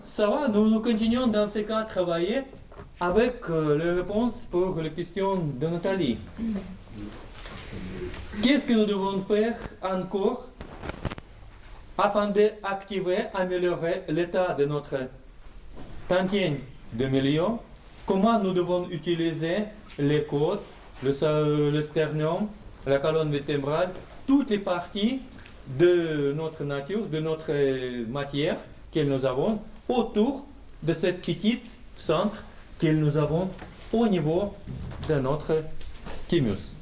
ça va, nous continuons dans ce cas à travailler avec les réponses pour les questions de Nathalie. Qu'est-ce que nous devons faire encore afin d'activer, améliorer l'état de notre tantien de milieu? Comment nous devons utiliser les côtes, le sternum, la colonne vertébrale, toutes les parties de notre nature, de notre matière que nous avons autour de cette petite centre que nous avons au niveau de notre thymus.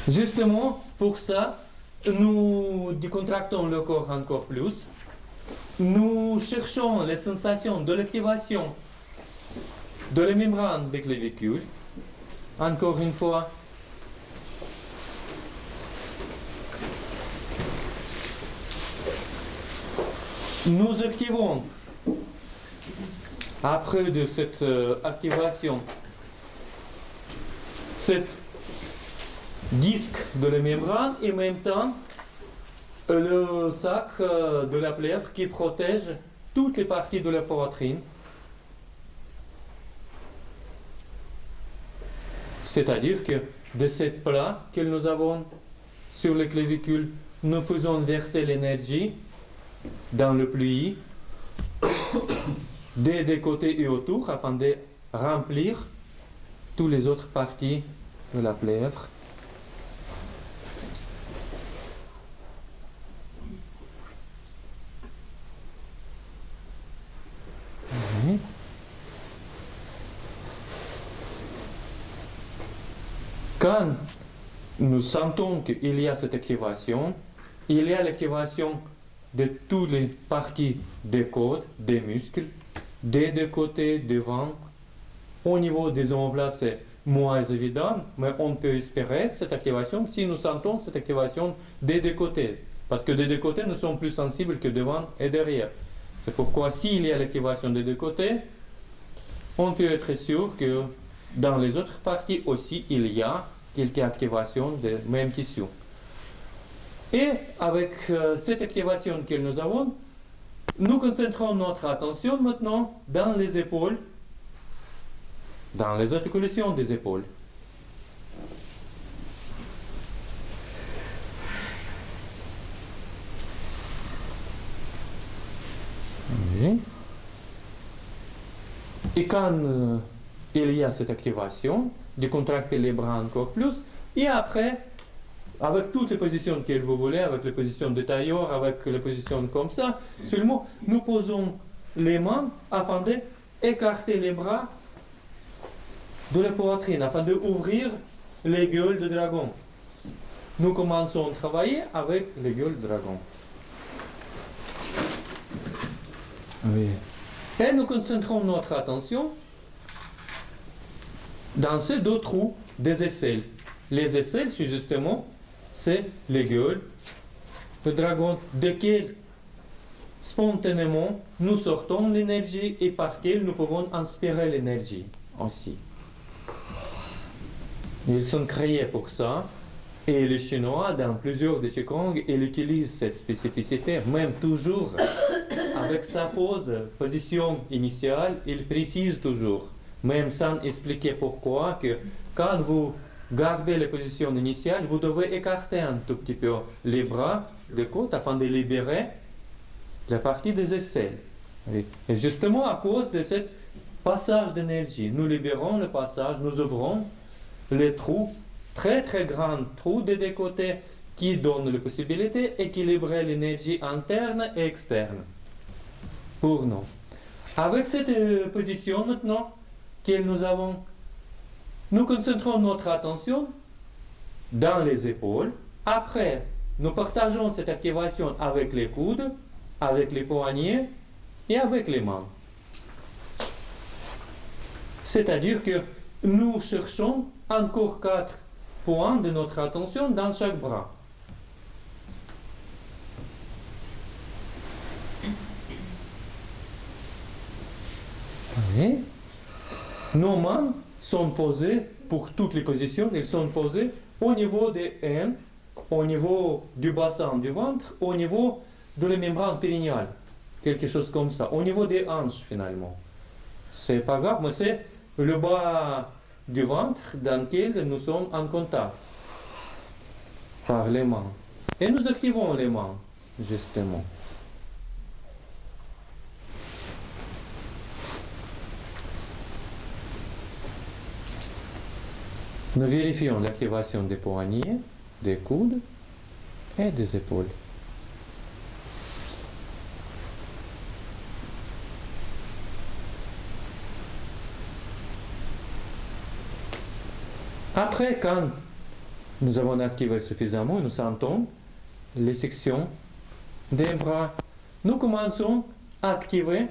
Justement, pour ça, nous décontractons le corps encore plus. Nous cherchons les sensations de l'activation de la membrane des clavicules. Encore une fois, nous activons, après de cette activation, cette disque de la membrane et en même temps le sac de la plèvre qui protège toutes les parties de la poitrine. C'est-à-dire que de cette plat que nous avons sur les clavicules, nous faisons verser l'énergie dans le pli des côtés et autour afin de remplir toutes les autres parties de la plèvre. Quand nous sentons qu'il y a cette activation, il y a l'activation de toutes les parties des côtes, des muscles, des deux côtés, devant. Au niveau des omoplates, c'est moins évident, mais on peut espérer cette activation si nous sentons cette activation des deux côtés. Parce que des deux côtés, nous sommes plus sensibles que devant et derrière. C'est pourquoi s'il y a l'activation des deux côtés, on peut être sûr que dans les autres parties aussi, il y a quelques activations des mêmes tissus. Et avec cette activation que nous avons, nous concentrons notre attention maintenant dans les épaules, dans les articulations des épaules. Oui. Et quand il y a cette activation, de contracter les bras encore plus, et après, avec toutes les positions que vous voulez, avec les positions de tailleur, avec les positions comme ça, seulement nous posons les mains afin d'écarter les bras de la poitrine, afin d'ouvrir les gueules de dragon. Nous commençons à travailler avec les gueules de dragon. Oui. Et nous concentrons notre attention dans ces deux trous des aisselles. Les aisselles, c'est justement, c'est les gueules, le dragon, desquels spontanément nous sortons l'énergie et par lesquels nous pouvons inspirer l'énergie aussi. Ils sont créés pour ça. Et les Chinois, dans plusieurs de ces Qigong, ils utilisent cette spécificité, même toujours avec sa position initiale, ils précisent toujours, même sans expliquer pourquoi, que quand vous gardez la position initiale, vous devez écarter un tout petit peu les bras de côte afin de libérer la partie des aisselles. Et justement à cause de ce passage d'énergie, nous libérons le passage, nous ouvrons les trous, très très grands trous des deux côtés qui donnent la possibilité d'équilibrer l'énergie interne et externe pour nous. Avec cette position maintenant que nous avons, nous concentrons notre attention dans les épaules. Après, nous partageons cette activation avec les coudes, avec les poignets et avec les mains. C'est-à-dire que nous cherchons encore 4 points de notre attention dans chaque bras. Et nos mains sont posées pour toutes les positions, elles sont posées au niveau des haines, au niveau du bassin du ventre, au niveau de la membrane périnéale. quelque chose comme ça, au niveau des hanches finalement. C'est pas grave, mais c'est le bas du ventre dans lequel nous sommes en contact par les mains. Et nous activons les mains, justement. Nous vérifions l'activation des poignets, des coudes et des épaules. Après, quand nous avons activé suffisamment, nous sentons les sections des bras. Nous commençons à activer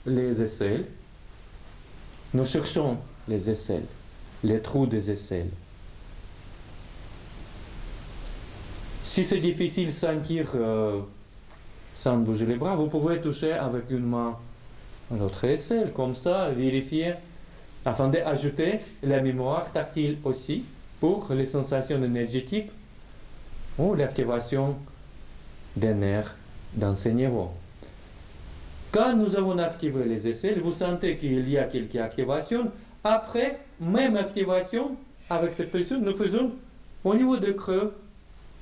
les aisselles. Nous cherchons les aisselles, les trous des aisselles. Si c'est difficile de sentir sans bouger les bras, vous pouvez toucher avec une main l'autre aisselle, comme ça, vérifier, afin d'ajouter la mémoire tactile aussi pour les sensations énergétiques ou l'activation des nerfs dans ces niveaux. Quand nous avons activé les aisselles, vous sentez qu'il y a quelques activations. Après, même activation, avec cette position, nous faisons au niveau du creux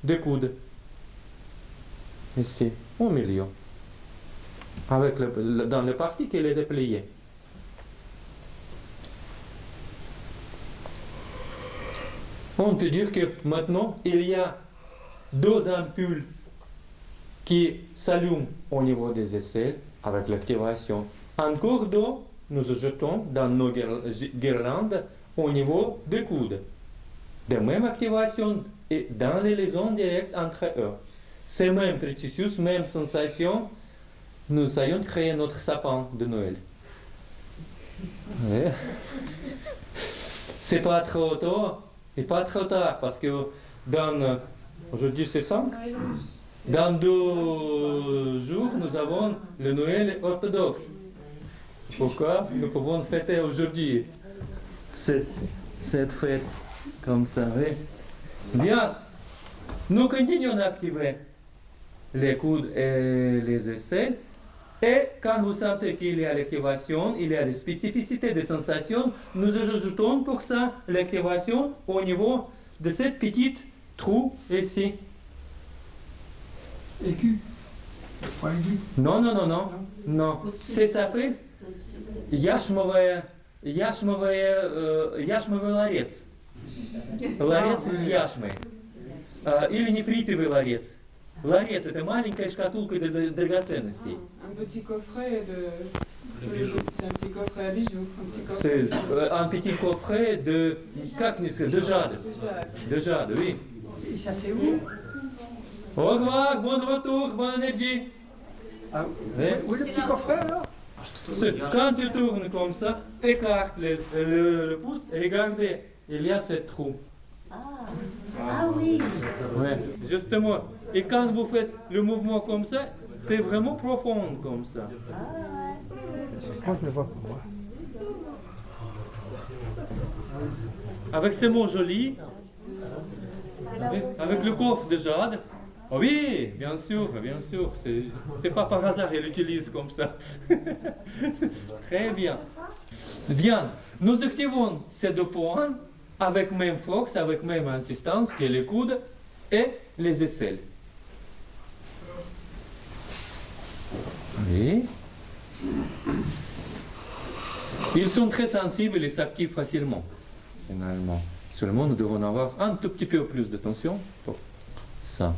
des coudes. Ici, au milieu. Avec dans le partie qui est dépliée. On peut dire que maintenant, il y a deux ampoules qui s'allument au niveau des aisselles avec l'activation. Encore deux, nous jetons dans nos guirlandes au niveau des coudes. De même activation et dans les liaisons directes entre eux. Ces mêmes processus, même sensation, nous allons créer notre sapin de Noël. Ouais. C'est pas trop tôt et pas trop tard parce que dans, aujourd'hui c'est 5, dans 2 jours nous avons le Noël orthodoxe. C'est pourquoi nous pouvons fêter aujourd'hui cette fête comme ça. Oui. Bien, nous continuons à activer les coudes et les aisselles. Et quand vous sentez qu'il y a l'activation, il y a des spécificités des sensations, nous ajoutons pour ça l'activation au niveau de cette petite trou ici. Aigu. Pas aigu. Non. Ça s'appelle яшмовый ларец. Ларец из яшмы. Или нефритовый ларец. Ларец – это маленькая шкатулка для драгоценностей. Un petit coffret de... C'est un petit coffret à bijoux. C'est un petit coffret de... de jade. De jade, oui. Et ça c'est où? Au revoir, bon retour, bonne énergie. Ah, Oui. où est le petit coffret alors? Quand tu tournes comme ça, écarte le pouce, regardez, il y a ce trou. Ah oui. Ouais, justement. Et quand vous faites le mouvement comme ça, c'est vraiment profond comme ça. Moi je le vois pour moi. Avec ces mots jolis, avec le coffre de jade. Oui, bien sûr. C'est pas par hasard, il l'utilise comme ça. Très bien. Bien, nous activons ces 2 points avec même force, avec même insistance que les coudes et les aisselles. Oui. Ils sont très sensibles et s'activent facilement, finalement. Seulement, nous devons avoir un tout petit peu plus de tension pour ça.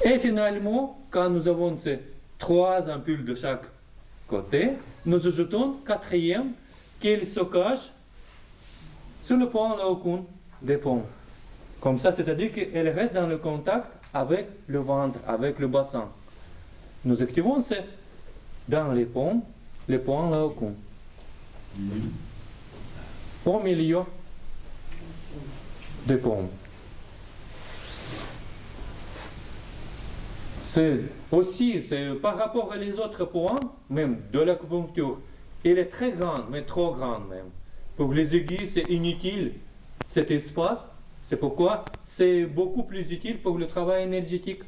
Et finalement, quand nous avons ces 3 ampoules de chaque côté, nous ajoutons 4e qui se cache sur le point laocoon des ponts. Comme ça, c'est-à-dire qu'elle reste dans le contact avec le ventre, avec le bassin. Nous activons dans les points laocoon. Au milieu des ponts. C'est par rapport à les autres points, même de l'acupuncture, il est très grand, mais trop grand même. Pour les aiguilles, c'est inutile cet espace C'est pourquoi c'est beaucoup plus utile pour le travail énergétique.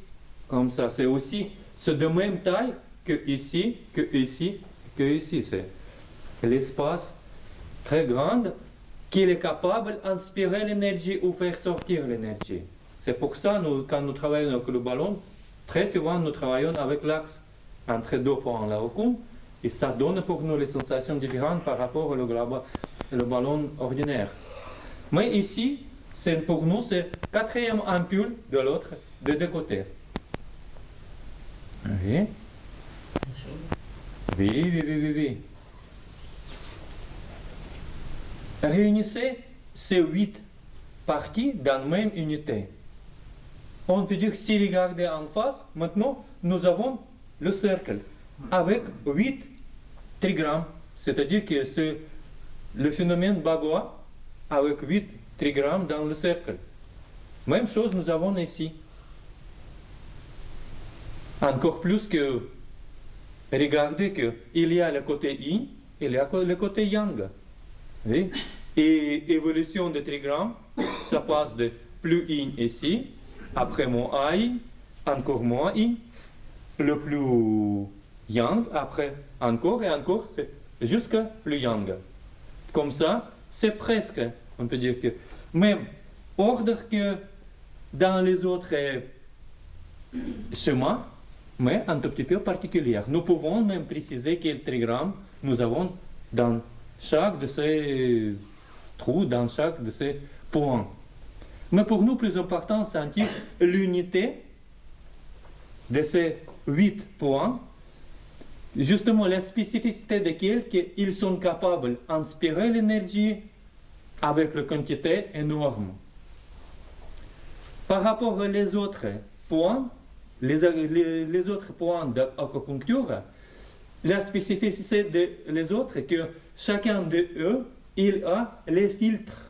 Comme ça, c'est de même taille que ici, que ici, que ici. C'est l'espace très grand qu'il est capable d'inspirer l'énergie ou faire sortir l'énergie. C'est pour ça, quand nous travaillons avec le ballon, très souvent nous travaillons avec l'axe entre deux points là au fond, et ça donne pour nous les sensations différentes par rapport au ballon ordinaire. Mais ici, pour nous, c'est quatrième ampoule de l'autre, de deux côtés. Oui. Oui. Réunissez ces 8 parties dans la même unité. On peut dire, si regardez en face, maintenant, nous avons le cercle avec 8 trigrammes. C'est-à-dire que c'est le phénomène Bagua avec 8 trigrammes dans le cercle. Même chose nous avons ici. Encore plus que, regardez qu'il y a le côté yin, il y a le côté yang. Oui? Et évolution de trigrammes, ça passe de plus yin ici, après moins yin, encore moins yin, le plus yang, après encore et encore, c'est jusqu'à plus yang. Comme ça, c'est presque, on peut dire que, même ordre que dans les autres schémas, mais un tout petit peu particulier. Nous pouvons même préciser quel trigramme nous avons dans chaque de ces trous, dans chaque de ces points. Mais pour nous, plus important, c'est l'unité de ces 8 points, justement la spécificité desquels qu'ils sont capables d'inspirer l'énergie avec une quantité énorme. Par rapport aux autres points, les autres points d'acupuncture, la spécificité des autres, que chacun d'eux, il a les filtres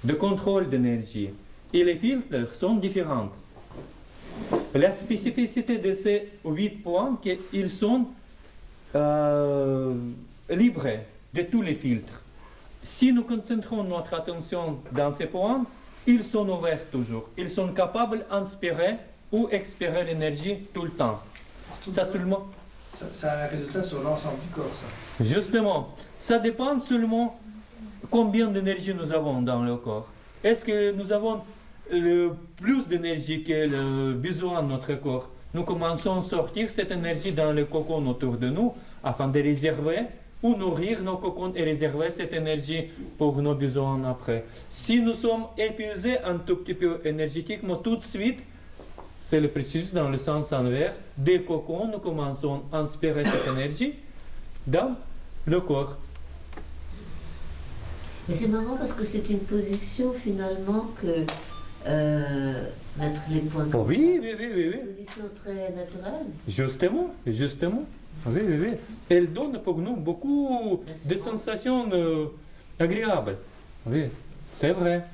de contrôle d'énergie. Et les filtres sont différents. La spécificité de ces 8 points, qu'ils sont libres de tous les filtres. Si nous concentrons notre attention dans ces points, ils sont ouverts toujours. Ils sont capables d'inspirer ou expirer l'énergie tout le temps. Ça seulement. Ça a un résultat sur l'ensemble du corps, ça. Justement, ça dépend seulement combien d'énergie nous avons dans le corps. Est-ce que nous avons plus d'énergie que le besoin de notre corps? Nous commençons à sortir cette énergie dans le cocon autour de nous afin de réserver ou nourrir nos cocons et réserver cette énergie pour nos besoins après. Si nous sommes épuisés un tout petit peu énergétiquement tout de suite, c'est le processus dans le sens inverse. Des cocons, nous commençons à inspirer cette énergie dans le corps. Mais c'est marrant parce que c'est une position finalement que mettre les points. Oh, oui. Une position très naturelle. Justement. Oui. Elle donne pour nous beaucoup de sensations agréables. Oui, c'est vrai.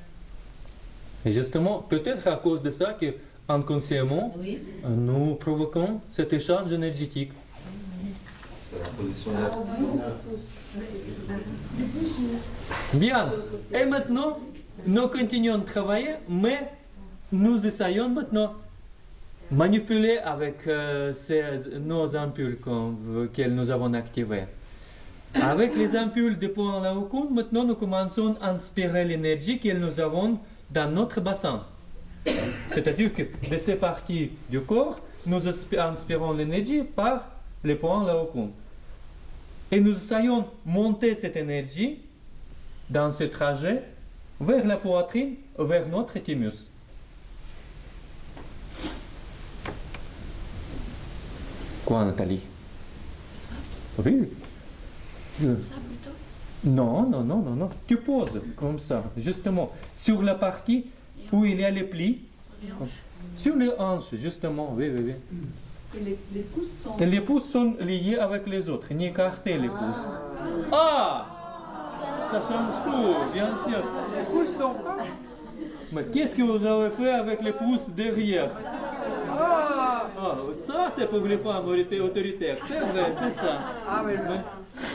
Et justement, peut-être à cause de ça que inconsciemment, Oui. nous provoquons cet échange énergétique. C'est la position Bien. Et maintenant, nous continuons de travailler, mais nous essayons maintenant de manipuler avec nos ampoules qu'elles nous avons activées. Avec les ampoules de points là au compte, maintenant nous commençons à inspirer l'énergie que nous avons dans notre bassin. C'est-à-dire que de ces parties du corps, nous inspirons l'énergie par les points là au compte. Et nous essayons de monter cette énergie dans ce trajet vers la poitrine, vers notre thymus. Quoi, Nathalie? Oui. Non. Tu poses comme ça, justement, sur la partie où il y a les plis. Sur les hanches, justement, oui. Et les pouces sont... Et les pouces sont liés avec les autres, n'écartez les pouces. Ah! Ça change tout, bien sûr. Les pouces sont pas. Mais qu'est-ce que vous avez fait avec les pouces derrière? Ah, Ça, c'est pour les femmes autoritaires, c'est vrai, c'est ça. mais Mais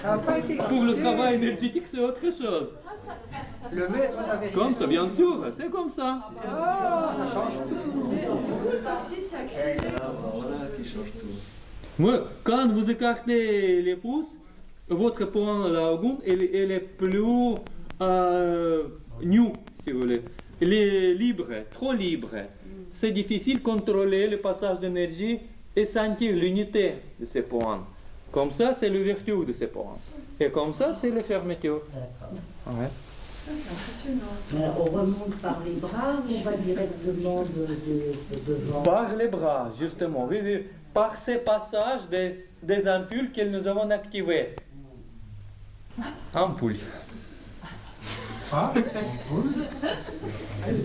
ça n'a pas été pour le expliqué. travail énergétique, c'est autre chose. Le maître de la vérité. Comme ça, bien sûr, c'est comme ça. Ah, ça change. Voilà qui change tout. Moi, quand vous écartez les pouces, votre point lagoon, elle est plus nu, si vous voulez. Il est libre, trop libre. C'est difficile de contrôler le passage d'énergie et sentir l'unité de ces points. Comme ça, c'est l'ouverture de ces points. Et comme ça, c'est la fermeture. D'accord. Ouais. Alors, on remonte par les bras ou on va directement devant? Par les bras, justement, oui, oui. Par ces passages des ampoules que nous avons activées. Ampoules. Ah, Les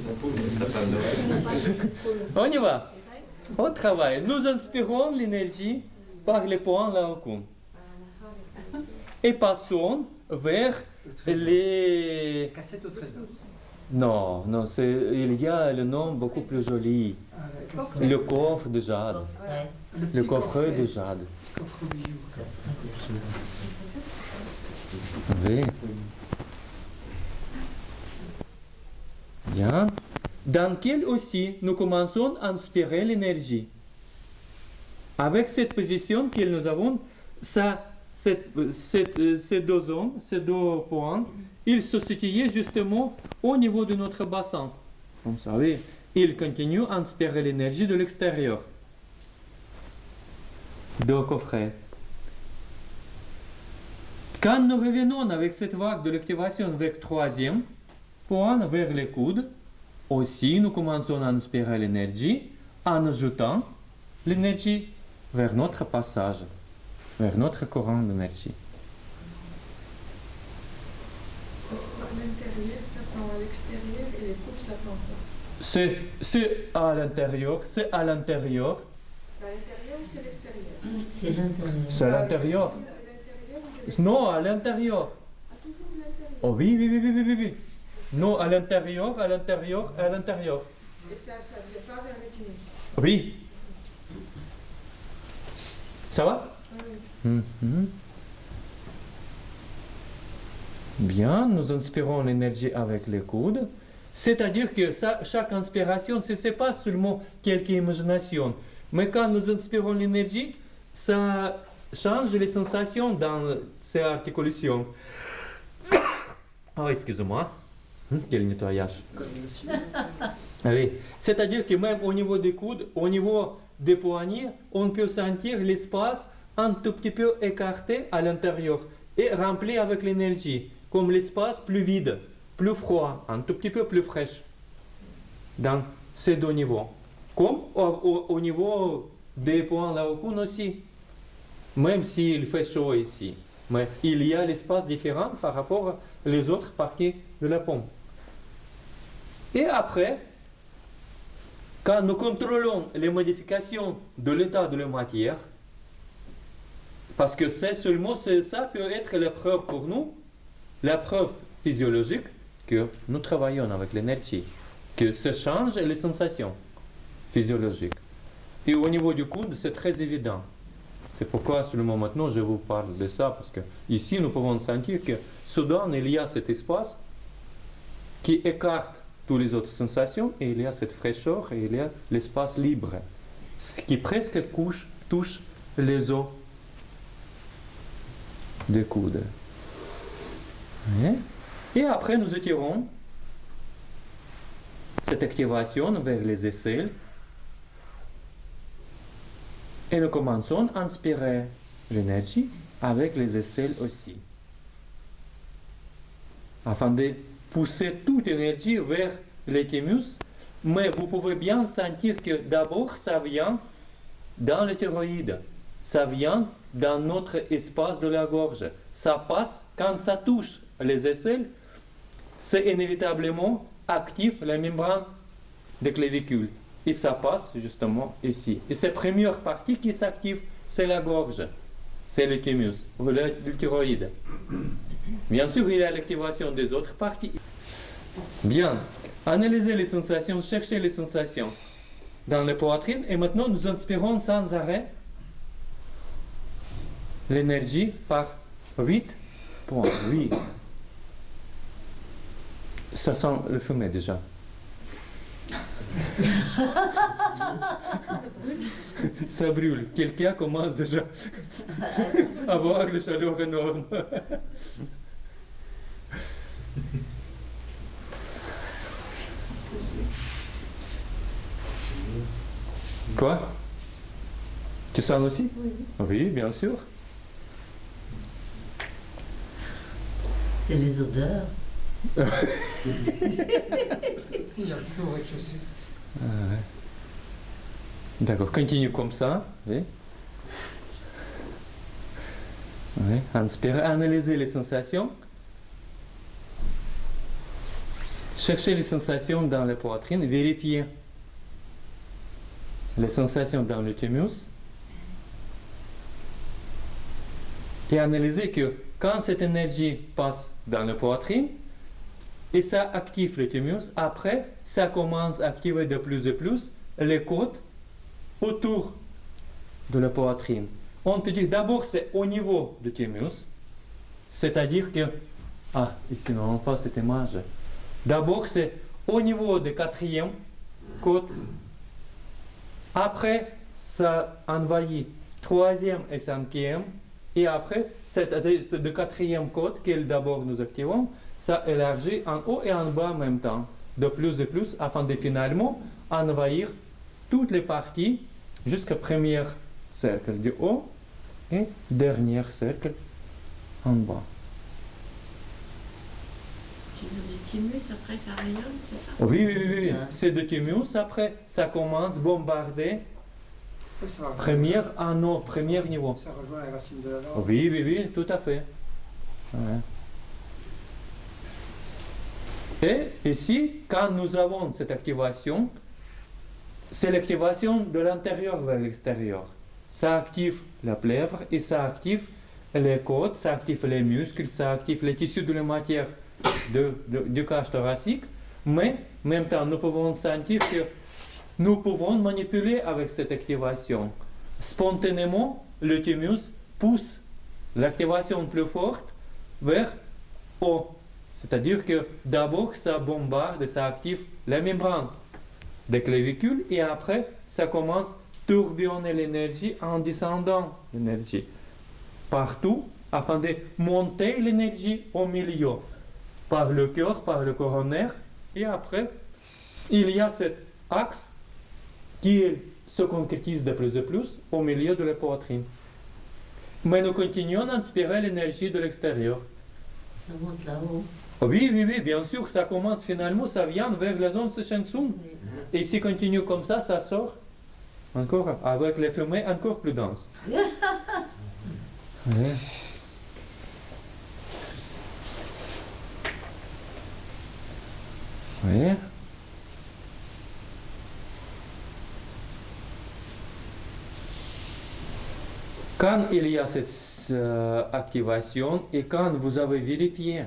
ampoules, ça parle de On y va. On travaille. Nous inspirons l'énergie par les points laocoon. Et passons vers les... cassette au trésor. Non, non, il y a le nom beaucoup plus joli. Le coffre de jade. Coffret. Le coffret de jade. Coffre bijou. Oui. Bien. Dans lequel aussi nous commençons à inspirer l'énergie. Avec cette position que nous avons, ces deux zones, ces deux points, ils se situaient justement au niveau de notre bassin. Comme ça, oui. Ils continuent à inspirer l'énergie de l'extérieur. Deux coffrets. Quand nous revenons avec cette vague de l'activation vers le troisième point, vers les coudes, aussi nous commençons à inspirer l'énergie en ajoutant l'énergie vers notre passage, vers notre courant d'énergie. Ça prend à l'intérieur, ça prend à l'extérieur et les coups, ça prend quoi? C'est à l'intérieur, c'est à l'intérieur, C'est à l'intérieur ou c'est l'extérieur? C'est l'intérieur. c'est à l'intérieur. À l'intérieur ou de Non, à l'intérieur. Ah, toujours de l'intérieur. Oh oui, oui, oui, oui, oui, oui, oui. Non, à l'intérieur, à l'intérieur, à l'intérieur. Et ça ne vient pas vers les tunnels. Oui. Ça va? Oui. Mhm. Bien, nous inspirons l'énergie avec les coudes. C'est-à-dire que chaque inspiration, ce n'est pas seulement quelques imaginations. Mais quand nous inspirons l'énergie, ça change les sensations dans ces articulations. Oh, excusez-moi. Quel nettoyage. Oui. C'est-à-dire que même au niveau des coudes, au niveau des poignets, on peut sentir l'espace un tout petit peu écarté à l'intérieur et rempli avec l'énergie, comme l'espace plus vide, plus froid, un tout petit peu plus fraîche dans ces deux niveaux. Comme au niveau des points laocoon aussi, même s'il fait chaud ici. Mais il y a l'espace différent par rapport aux autres parties de la pompe. Et après, quand nous contrôlons les modifications de l'état de la matière, parce que c'est seulement ça peut être la preuve pour nous, la preuve physiologique que nous travaillons avec l'énergie, que ça change les sensations physiologiques. Et au niveau du coude, c'est très évident. C'est pourquoi seulement maintenant je vous parle de ça, parce que ici nous pouvons sentir que soudain il y a cet espace qui écarte toutes les autres sensations et il y a cette fraîcheur et il y a l'espace libre, ce qui presque touche les os des coudes. Et après nous étirons cette activation vers les aisselles. Et nous commençons à inspirer l'énergie avec les aisselles aussi. Afin de pousser toute l'énergie vers les thymus, mais vous pouvez bien sentir que d'abord ça vient dans le thyroïde, ça vient dans notre espace de la gorge. Ça passe, quand ça touche les aisselles, c'est inévitablement actif la membrane des clavicules. Et ça passe justement ici. Et cette première partie qui s'active, c'est la gorge, c'est le thymus, ou le thyroïde. Bien sûr, il y a l'activation des autres parties. Bien, analysez les sensations, cherchez les sensations dans la poitrine. Et maintenant, nous inspirons sans arrêt l'énergie par 8 points. 8. Ça sent le fumée déjà. Ça brûle. Quelqu'un commence déjà à avoir le chaleur énorme. Quoi? Tu sens aussi? Oui, bien sûr. C'est les odeurs. Il y a le feu au rez-de-chaussée. Ouais. D'accord, continue comme ça. Oui. Oui. Inspirez, analysez les sensations. Cherchez les sensations dans la poitrine, vérifiez les sensations dans le thymus. Et analysez que quand cette énergie passe dans la poitrine, et ça active le thymus, après, ça commence à activer de plus en plus les côtes autour de la poitrine. On peut dire d'abord c'est au niveau du thymus, c'est-à-dire que, ici on voit cette image. D'abord c'est au niveau de quatrième côte, après ça envahit troisième et cinquième, et après c'est de quatrième côte qu'elle d'abord nous activons, ça élargit en haut et en bas en même temps, de plus en plus, afin de finalement envahir toutes les parties jusqu'au premier cercle du haut et dernier cercle en bas. Tu veux du thymus, après ça rayonne, c'est ça? Oui. C'est du thymus, après ça commence à bombarder Ouais, ça va. premier niveau. Ça rejoint la racine de la langue. Oui, tout à fait. Ouais. Et ici, quand nous avons cette activation, c'est l'activation de l'intérieur vers l'extérieur. Ça active la plèvre et ça active les côtes, ça active les muscles, ça active les tissus de la matière du cage thoracique. Mais en même temps, nous pouvons sentir que nous pouvons manipuler avec cette activation. Spontanément, le thymus pousse l'activation plus forte vers haut. C'est-à-dire que d'abord, ça bombarde et ça active la membrane des clavicules et après, ça commence à tourbillonner l'énergie en descendant l'énergie partout afin de monter l'énergie au milieu par le cœur, par le coronaire. Et après, il y a cet axe qui se concrétise de plus en plus au milieu de la poitrine. Mais nous continuons à inspirer l'énergie de l'extérieur. Ça monte là-haut. Oui, bien sûr, ça commence finalement, ça vient vers la zone Sechensung. Et si continue comme ça sort encore avec les fumées encore plus denses. Oui. Oui. Quand il y a cette activation et quand vous avez vérifié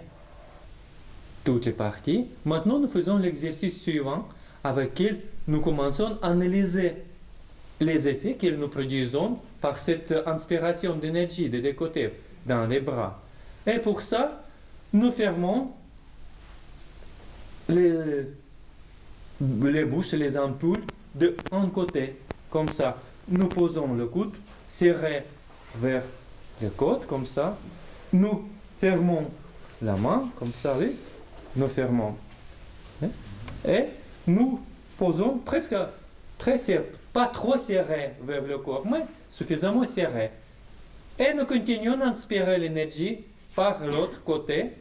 toutes les parties, maintenant nous faisons l'exercice suivant avec lequel nous commençons à analyser les effets que nous produisons par cette inspiration d'énergie des deux côtés, dans les bras. Et pour ça, nous fermons les bouches et les ampoules d'un côté, comme ça. Nous posons le coude serré vers les côtes, comme ça. Nous fermons la main, comme ça, oui. Nous fermons. Et nous posons presque très serré, pas trop serré vers le corps, mais suffisamment serré. Et nous continuons à inspirer l'énergie par l'autre côté.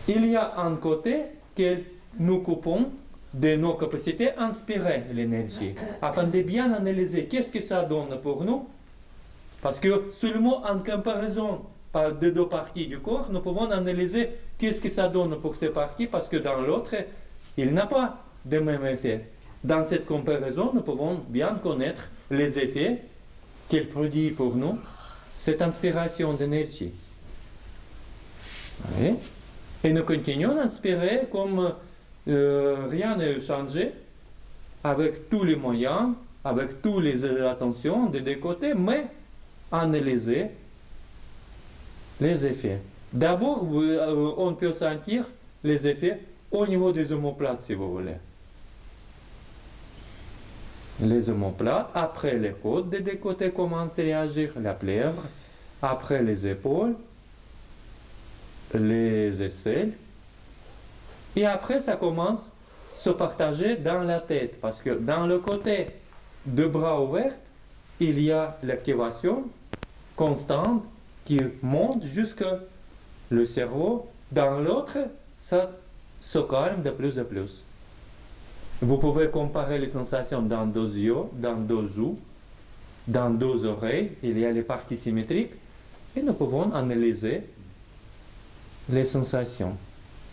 Il y a un côté que nous coupons de nos capacités à inspirer l'énergie, afin de bien analyser qu'est-ce que ça donne pour nous. Parce que seulement en comparaison des deux parties du corps, nous pouvons analyser qu'est-ce que ça donne pour ces parties, parce que dans l'autre, il n'a pas de même effet. Dans cette comparaison, nous pouvons bien connaître les effets qu'elle produit pour nous, cette inspiration d'énergie. Oui. Et nous continuons d'inspirer comme rien n'a changé, avec tous les moyens, avec toutes les attentions des deux côtés, mais analyser les effets. D'abord, on peut sentir les effets au niveau des omoplates, si vous voulez. Les omoplates, après les côtes des deux côtés commencent à réagir, la plèvre, après les épaules, les aisselles, et après ça commence à se partager dans la tête, parce que dans le côté de bras ouverts, il y a l'activation constante qui monte jusqu'à le cerveau. Dans l'autre, ça se calme de plus en plus. Vous pouvez comparer les sensations dans deux yeux, dans deux joues, dans deux oreilles. Il y a les parties symétriques et nous pouvons analyser les sensations.